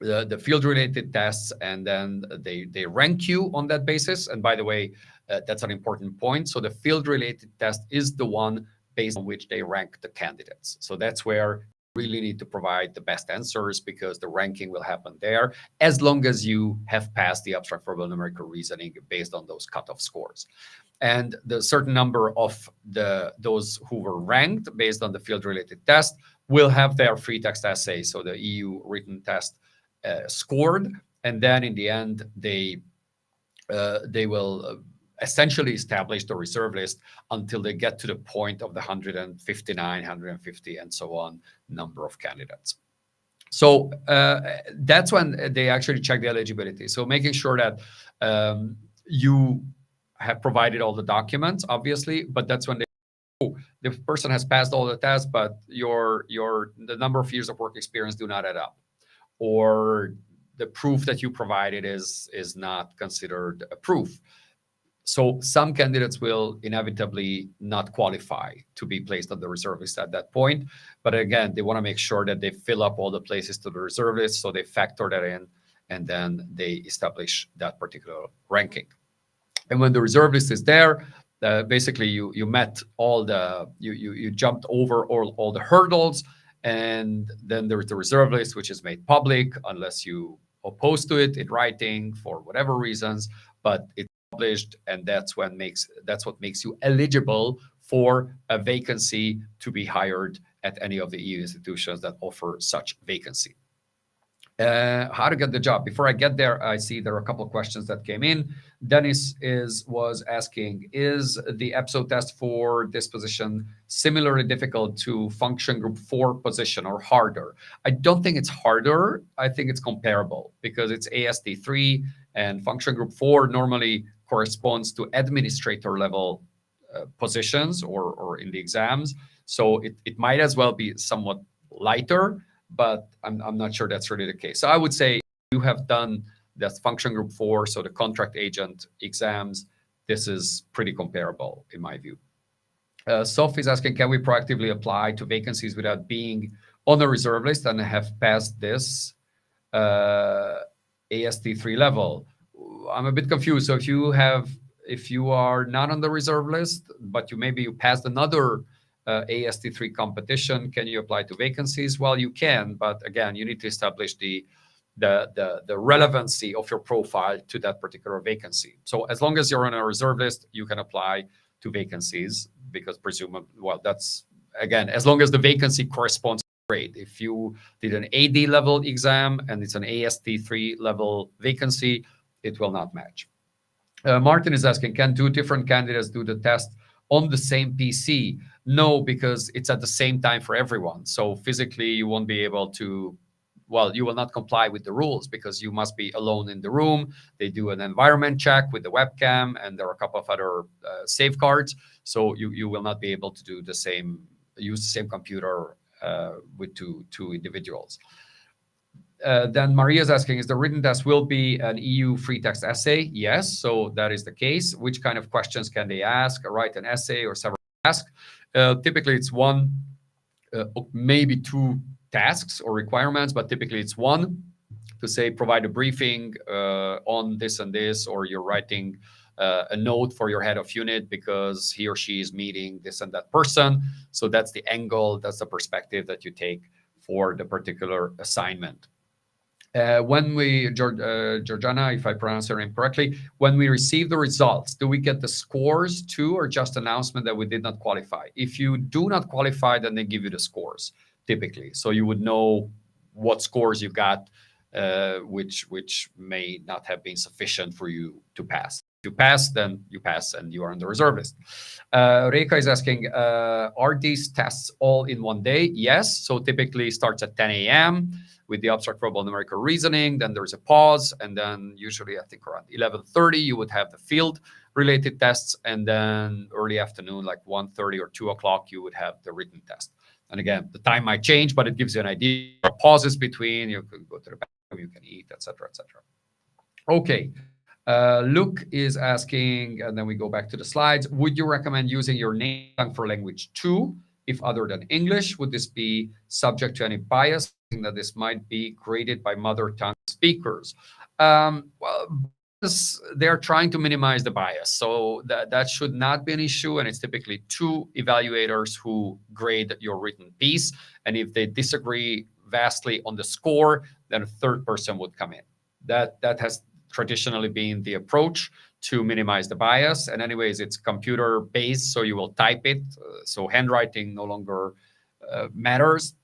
the field-related tests, and then they rank you on that basis. And by the way, that's an important point. So the field-related test is the one based on which they rank the candidates. So that's where you really need to provide the best answers, because the ranking will happen there as long as you have passed the abstract, verbal, numerical, reasoning based on those cutoff scores. And the certain number of those who were ranked based on the field-related test will have their free text essay, so the EU written test, scored, and then in the end they will essentially establish the reserve list until they get to the point of the 159, 150, and so on number of candidates. So that's when they actually check the eligibility. So making sure that you have provided all the documents, obviously, but that's when the person has passed all the tests, but the number of years of work experience do not add up, or the proof that you provided is not considered a proof. So some candidates will inevitably not qualify to be placed on the reserve list at that point. But again, they want to make sure that they fill up all the places to the reserve list, so they factor that in, and then they establish that particular ranking. And when the reserve list is there, basically you met you jumped over all the hurdles, and then there's the reserve list, which is made public unless you oppose to it in writing for whatever reasons, but it's published, and that's what makes you eligible for a vacancy to be hired at any of the EU institutions that offer such vacancy. How to get the job. Before I get there, I see there are a couple of questions that came in. Dennis was asking, is the EPSO test for this position similarly difficult to function group 4 position, or harder? I don't think it's harder. I think it's comparable, because it's AST3, and function group 4 normally corresponds to administrator level positions or in the exams. So it might as well be somewhat lighter, but I'm not sure that's really the case. So I would say you have done that function group 4, so the contract agent exams, this is pretty comparable in my view. Sophie is asking, can we proactively apply to vacancies without being on the reserve list and have passed this AST3 level? I'm a bit confused. So if you are not on the reserve list, but you passed another AST3 competition, can you apply to vacancies? Well, you can, but again, you need to establish the relevancy of your profile to that particular vacancy. So as long as you're on a reserve list, you can apply to vacancies, because presumably, well, that's, again, as long as the vacancy corresponds to the grade. If you did an AD level exam and it's an AST3 level vacancy, it will not match. Martin is asking, can 2 different candidates do the test on the same PC? No, because it's at the same time for everyone. So physically, you won't be able to, well, you will not comply with the rules, because you must be alone in the room. They do an environment check with the webcam, and there are a couple of other safeguards. So you will not be able to use the same computer with two individuals. Then Maria is asking, is the written test will be an EU free text essay? Yes, so that is the case. Which kind of questions can they ask? Write an essay or several tasks? Typically, it's one, maybe 2 tasks or requirements, but typically it's one, to say provide a briefing on this and this, or you're writing a note for your head of unit because he or she is meeting this and that person. So that's the angle, that's the perspective that you take for the particular assignment. When we, Georgiana, if I pronounce her name correctly, when we receive the results, do we get the scores too, or just announcement that we did not qualify? If you do not qualify, then they give you the scores, typically. So you would know what scores you got which may not have been sufficient for you to pass. If you pass, then you pass and you are on the reserve list. Reika is asking, are these tests all in one day? Yes. So typically starts at 10 a.m. with the abstract verbal numerical reasoning. Then there's a pause. And then usually, I think around 11:30, you would have the field related tests. And then early afternoon, like 1:30 or 2 o'clock, you would have the written test. And again, the time might change, but it gives you an idea. Pauses between, you can go to the bathroom, you can eat, etc., etc. Okay. Luke is asking, and then we go back to the slides. Would you recommend using your native tongue for language 2 if other than English? Would this be subject to any bias that this might be graded by mother tongue speakers? Well, they're trying to minimize the bias, so that should not be an issue. And it's typically 2 evaluators who grade your written piece. And if they disagree vastly on the score, then a 3rd person would come in. That has traditionally been the approach to minimize the bias. And anyways, it's computer based, so you will type it. So handwriting no longer matters.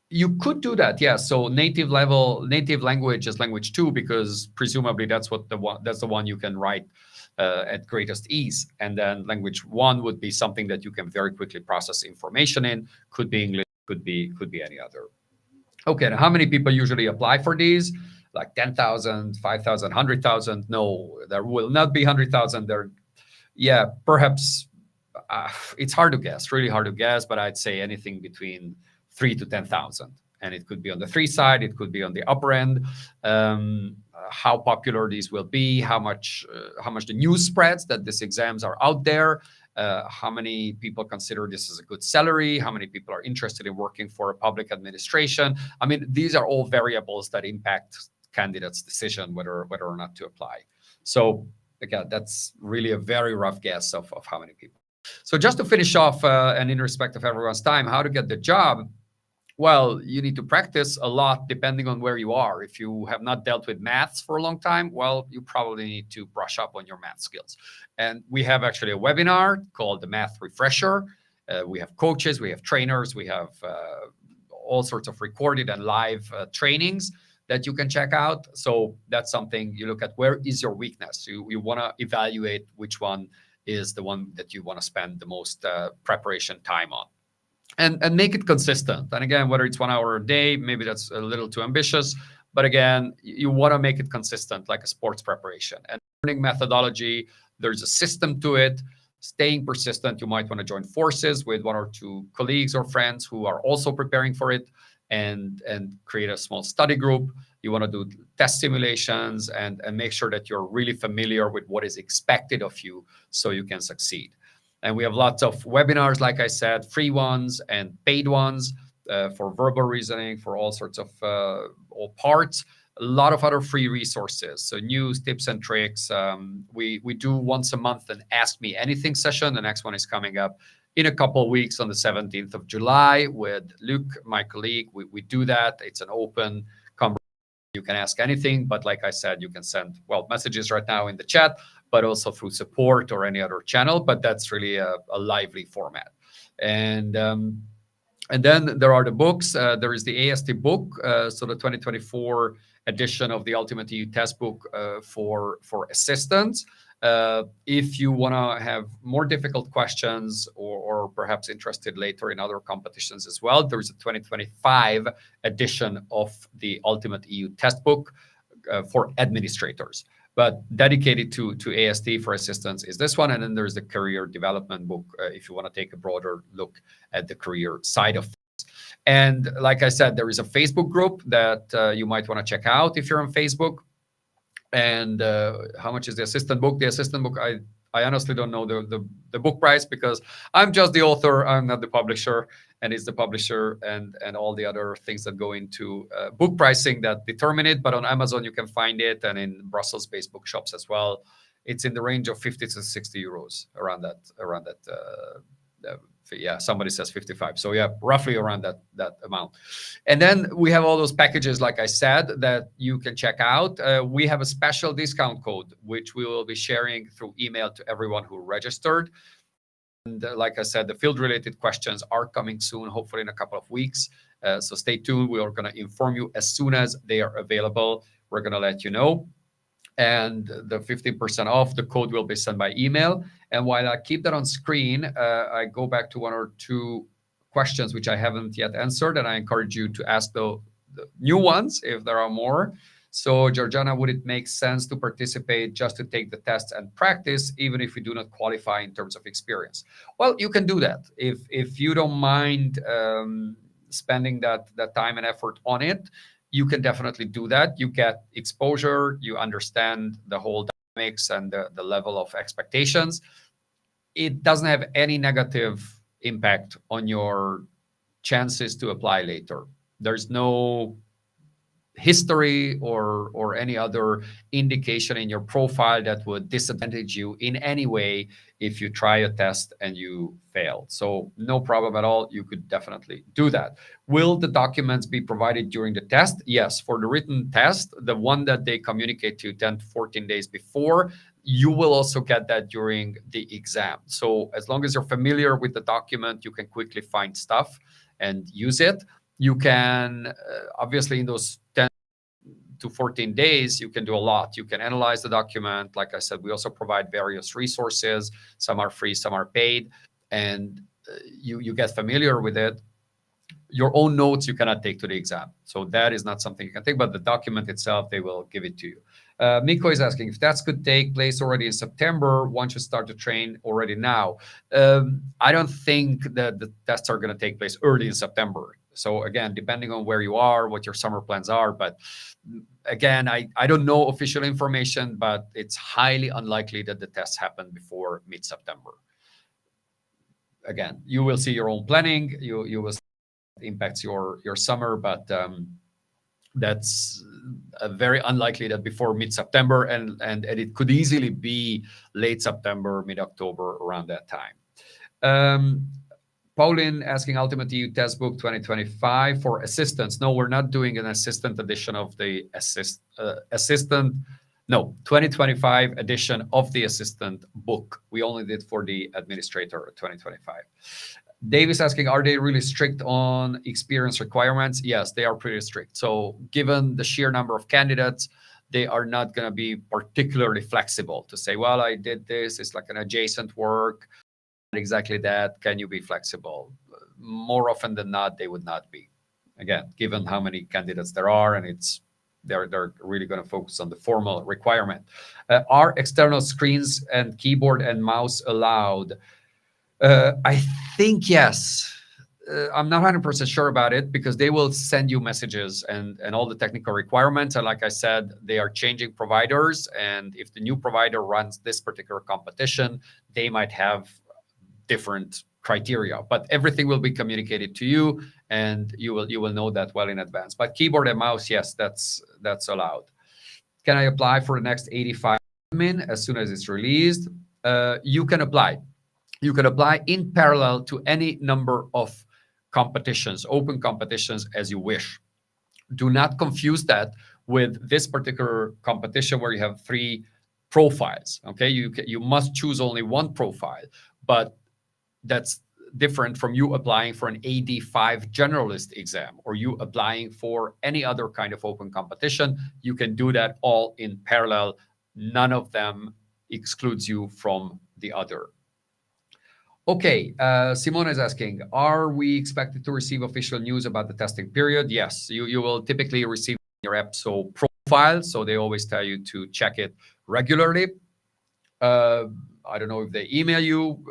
You could do that, yeah. So native language is language 2, because presumably that's the one you can write at greatest ease. And then language 1 would be something that you can very quickly process information in. Could be English, could be any other. Okay, now how many people usually apply for these? Like 10,000, 5,000, 100,000? No, there will not be 100,000. There, yeah, perhaps it's hard to guess, really hard to guess, but I'd say anything between 3 to 10,000. And it could be on the 3 side, it could be on the upper end. How popular these will be, how much the news spreads that these exams are out there, how many people consider this as a good salary, how many people are interested in working for a public administration. I mean, these are all variables that impact candidates' decision whether or not to apply. So again, that's really a very rough guess of how many people. So just to finish off, and in respect of everyone's time, how to get the job. Well, you need to practice a lot depending on where you are. If you have not dealt with maths for a long time, well, you probably need to brush up on your math skills. And we have actually a webinar called the Math Refresher. We have coaches, we have trainers, we have all sorts of recorded and live trainings that you can check out. So that's something you look at. Where is your weakness? You want to evaluate which one is the one that you want to spend the most preparation time on. And make it consistent. And again, whether it's 1 hour a day, maybe that's a little too ambitious. But again, you want to make it consistent, like a sports preparation. And learning methodology, there's a system to it. Staying persistent, you might want to join forces with 1 or 2 colleagues or friends who are also preparing for it, and create a small study group. You want to do test simulations and make sure that you're really familiar with what is expected of you so you can succeed. And we have lots of webinars, like I said, free ones and paid ones for verbal reasoning, for all sorts of all parts. A lot of other free resources, so news, tips, and tricks. We do once a month an Ask Me Anything session. The next one is coming up in a couple of weeks on the 17th of July with Luke, my colleague. We do that. It's an open conversation. You can ask anything, but like I said, you can send, well, messages right now in the chat, but also through support or any other channel. But that's really a lively format. And then there are the books. There is the AST book, so the 2024 edition of the Ultimate EU Test Book for assistants. If you want to have more difficult questions or perhaps interested later in other competitions as well, there is a 2025 edition of the Ultimate EU Test Book for administrators. But dedicated to AST for assistants is this one. And then there's the career development book if you want to take a broader look at the career side of things. And like I said, there is a Facebook group that you might want to check out if you're on Facebook. And how much is the assistant book? The assistant book, I honestly don't know the book price, because I'm just the author, I'm not the publisher, and it's the publisher and all the other things that go into book pricing that determine it. But on Amazon, you can find it, and in Brussels-based bookshops as well. It's in the range of 50 to 60 euros, around that. Yeah, somebody says 55. So yeah, roughly around that amount. And then we have all those packages, like I said, that you can check out. We have a special discount code, which we will be sharing through email to everyone who registered. And like I said, the field-related questions are coming soon, hopefully in a couple of weeks. So stay tuned. We are going to inform you as soon as they are available. We're going to let you know. And the 15% off, the code will be sent by email. And while I keep that on screen, I go back to one or two questions which I haven't yet answered, and I encourage you to ask the new ones if there are more. So, Georgiana, would it make sense to participate just to take the tests and practice, even if we do not qualify in terms of experience? Well, you can do that if you don't mind spending that time and effort on it. You can definitely do that. You get exposure, you understand the whole dynamics and the level of expectations. It doesn't have any negative impact on your chances to apply later. There's no history or any other indication in your profile that would disadvantage you in any way if you try a test and you fail. So no problem at all. You could definitely do that. Will the documents be provided during the test? Yes, for the written test, the one that they communicate to you 10 to 14 days before, you will also get that during the exam. So as long as you're familiar with the document, you can quickly find stuff and use it. You can, obviously, in those 10 to 14 days, you can do a lot. You can analyze the document. Like I said, we also provide various resources. Some are free, some are paid. And you get familiar with it. Your own notes you cannot take to the exam. So that is not something you can take, but the document itself, they will give it to you. Miko is asking, if that could take place already in September, one should start to train already now. I don't think that the tests are going to take place early in September. So again, depending on where you are, what your summer plans are. But again, I don't know official information, but it's highly unlikely that the tests happen before mid-September. Again, you will see your own planning. You will see it impacts your summer, but that's very unlikely that before mid-September, and it could easily be late September, mid-October, around that time. Pauline asking, Ultimate EU Test Book 2025 for assistants. No, we're not doing an assistant edition of the assistant. No, 2025 edition of the assistant book. We only did for the administrator 2025. Dave is asking, are they really strict on experience requirements? Yes, they are pretty strict. So given the sheer number of candidates, they are not going to be particularly flexible to say, well, I did this. It's like an adjacent work. Exactly that. Can you be flexible? More often than not, they would not be. Again, given how many candidates there are, and they're really going to focus on the formal requirement. Are external screens and keyboard and mouse allowed? I think yes. I'm not 100% sure about it because they will send you messages and all the technical requirements. And like I said, they are changing providers. And if the new provider runs this particular competition, they might have different criteria, but everything will be communicated to you, and you will know that well in advance. But keyboard and mouse, yes, that's allowed. Can I apply for the next 85 admin as soon as it's released? You can apply. You can apply in parallel to any number of competitions, open competitions, as you wish. Do not confuse that with this particular competition where you have 3 profiles. Okay, you must choose only one profile, but that's different from you applying for an AD5 generalist exam or you applying for any other kind of open competition. You can do that all in parallel. None of them excludes you from the other. Okay, Simone is asking, are we expected to receive official news about the testing period? Yes, you will typically receive your EPSO profile, so they always tell you to check it regularly. I don't know if they email you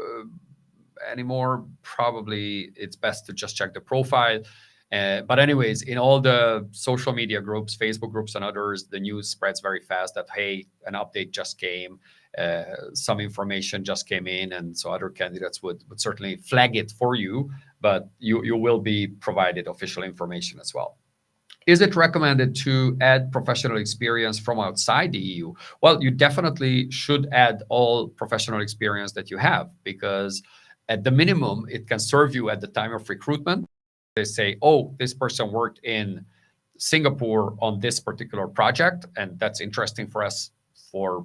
anymore. Probably it's best to just check the profile. But anyways, in all the social media groups, Facebook groups and others, the news spreads very fast that, hey, an update just came, some information just came in. And so other candidates would certainly flag it for you, but you will be provided official information as well. Is it recommended to add professional experience from outside the EU? Well, you definitely should add all professional experience that you have, because at the minimum, it can serve you at the time of recruitment. They say, oh, this person worked in Singapore on this particular project, and that's interesting for us for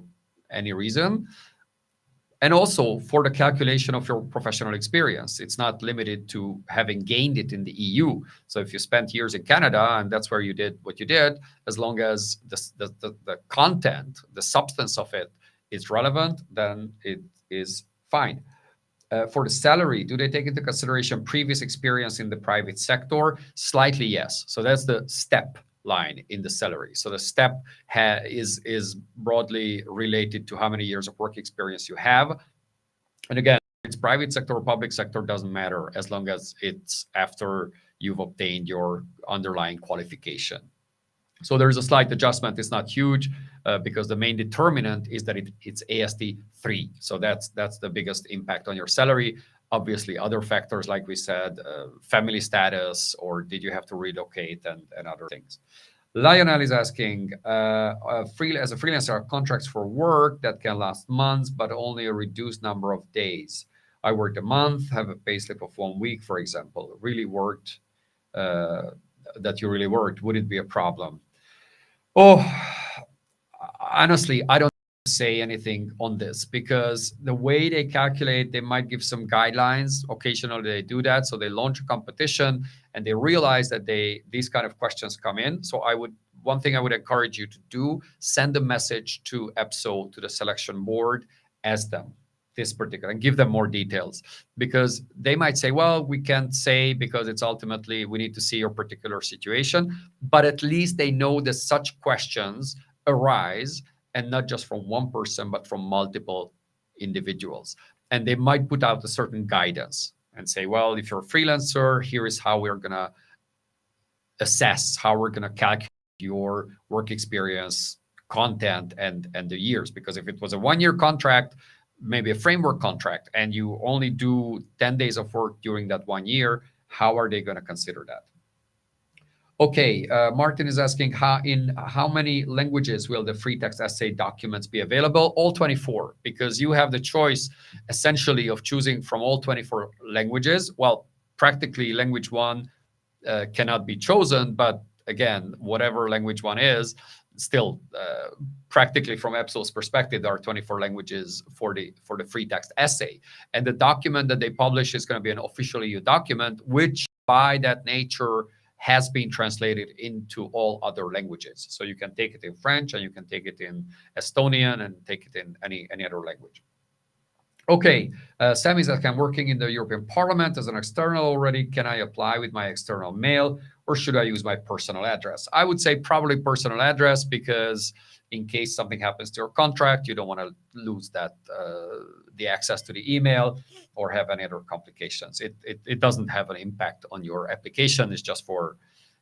any reason. And also for the calculation of your professional experience, it's not limited to having gained it in the EU. So if you spent years in Canada and that's where you did what you did, as long as the content, the substance of it is relevant, then it is fine. For the salary, do they take into consideration previous experience in the private sector? Slightly, yes. So that's the step line in the salary. So the step is broadly related to how many years of work experience you have. And again, it's private sector or public sector, doesn't matter as long as it's after you've obtained your underlying qualification. So there's a slight adjustment. It's not huge because the main determinant is that it's AST3. So that's the biggest impact on your salary. Obviously, other factors, like we said, family status, or did you have to relocate, and other things. Lionel is asking, as a freelancer, are contracts for work that can last months, but only a reduced number of days. I worked a month, have a payslip of 1 week, for example. Really worked, that you really worked. Would it be a problem? Oh, honestly, I don't say anything on this because the way they calculate, they might give some guidelines. Occasionally they do that. So they launch a competition and they realize that these kind of questions come in. So one thing I would encourage you to do, send a message to EPSO, to the selection board, ask them this particular and give them more details, because they might say, well, we can't say because it's ultimately, we need to see your particular situation, but at least they know that such questions arise, and not just from one person, but from multiple individuals. And they might put out a certain guidance and say, well, if you're a freelancer, here is how we're going to assess, how we're going to calculate your work experience, content, and the years. Because if it was a 1-year contract, maybe a framework contract, and you only do 10 days of work during that 1 year, how are they going to consider that? Okay, Martin is asking, in how many languages will the free text essay documents be available? All 24, because you have the choice essentially of choosing from all 24 languages. Well, practically language one cannot be chosen, but again, whatever language one is, still practically from EPSO's perspective, there are 24 languages for the free text essay. And the document that they publish is going to be an official EU document, which by that nature has been translated into all other languages. So you can take it in French, and you can take it in Estonian, and take it in any other language. Okay, Sammy says, I'm working in the European Parliament as an external already. Can I apply with my external mail, or should I use my personal address? I would say probably personal address, because in case something happens to your contract, you don't want to lose that the access to the email or have any other complications. It doesn't have an impact on your application. It's just for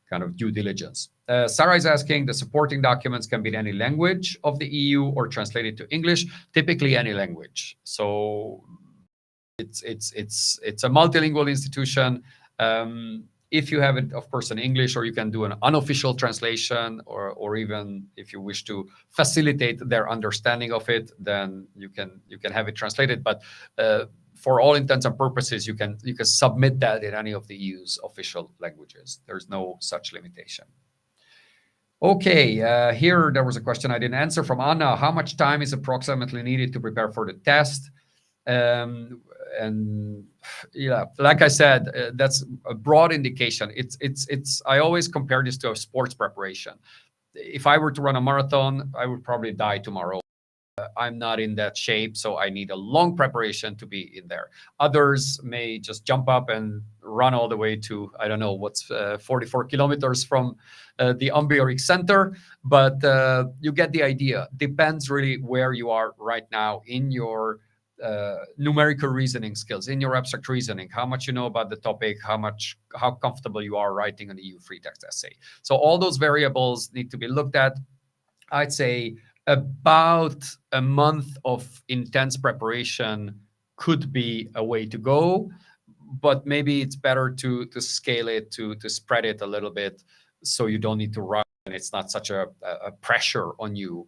kind of due diligence. Sarah is asking, the supporting documents can be in any language of the EU or translated to English, typically any language. So it's a multilingual institution. If you have it, of course, in English, or you can do an unofficial translation, or even if you wish to facilitate their understanding of it, then you can have it translated. But for all intents and purposes, you can submit that in any of the EU's official languages. There's no such limitation. Okay, here there was a question I didn't answer from Anna. How much time is approximately needed to prepare for the test? And yeah, like I said, that's a broad indication. It's I always compare this to a sports preparation. If I were to run a marathon, I would probably die tomorrow. I'm not in that shape, so I need a long preparation to be in there. Others may just jump up and run all the way to, I don't know, what's 44 kilometers from the Ambioric Center, but you get the idea. Depends really where you are right now in your numerical reasoning skills, in your abstract reasoning, how much you know about the topic, how comfortable you are writing an EU free text essay. So all those variables need to be looked at. I'd say about a month of intense preparation could be a way to go, but maybe it's better to scale it, to spread it a little bit, so you don't need to rush, and it's not such a pressure on you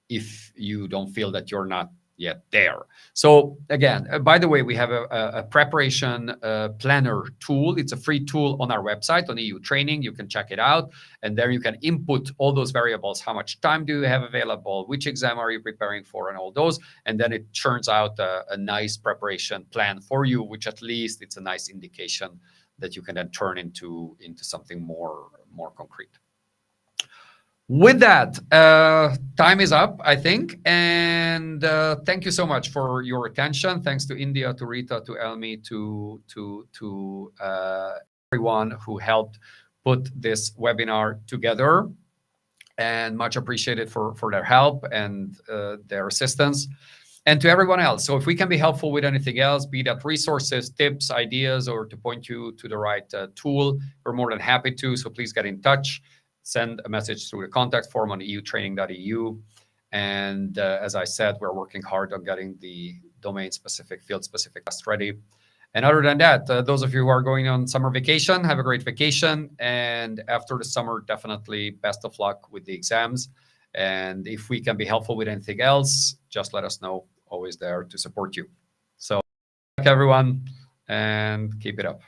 if you don't feel that you're not yet there. So again, by the way, we have a preparation planner tool. It's a free tool on our website on EU Training. You can check it out, and there you can input all those variables. How much time do you have available? Which exam are you preparing for? And all those. And then it turns out a nice preparation plan for you, which at least it's a nice indication that you can then turn into something more concrete. With that, time is up, I think. And thank you so much for your attention. Thanks to India, to Rita, to Elmi, to everyone who helped put this webinar together. And much appreciated for their help and their assistance. And to everyone else. So if we can be helpful with anything else, be that resources, tips, ideas, or to point you to the right tool, we're more than happy to. So please get in touch. Send a message through the contact form on eutraining.eu. And as I said, we're working hard on getting the domain-specific, field-specific test ready. And other than that, those of you who are going on summer vacation, have a great vacation. And after the summer, definitely best of luck with the exams. And if we can be helpful with anything else, just let us know. Always there to support you. So, thank everyone, and keep it up.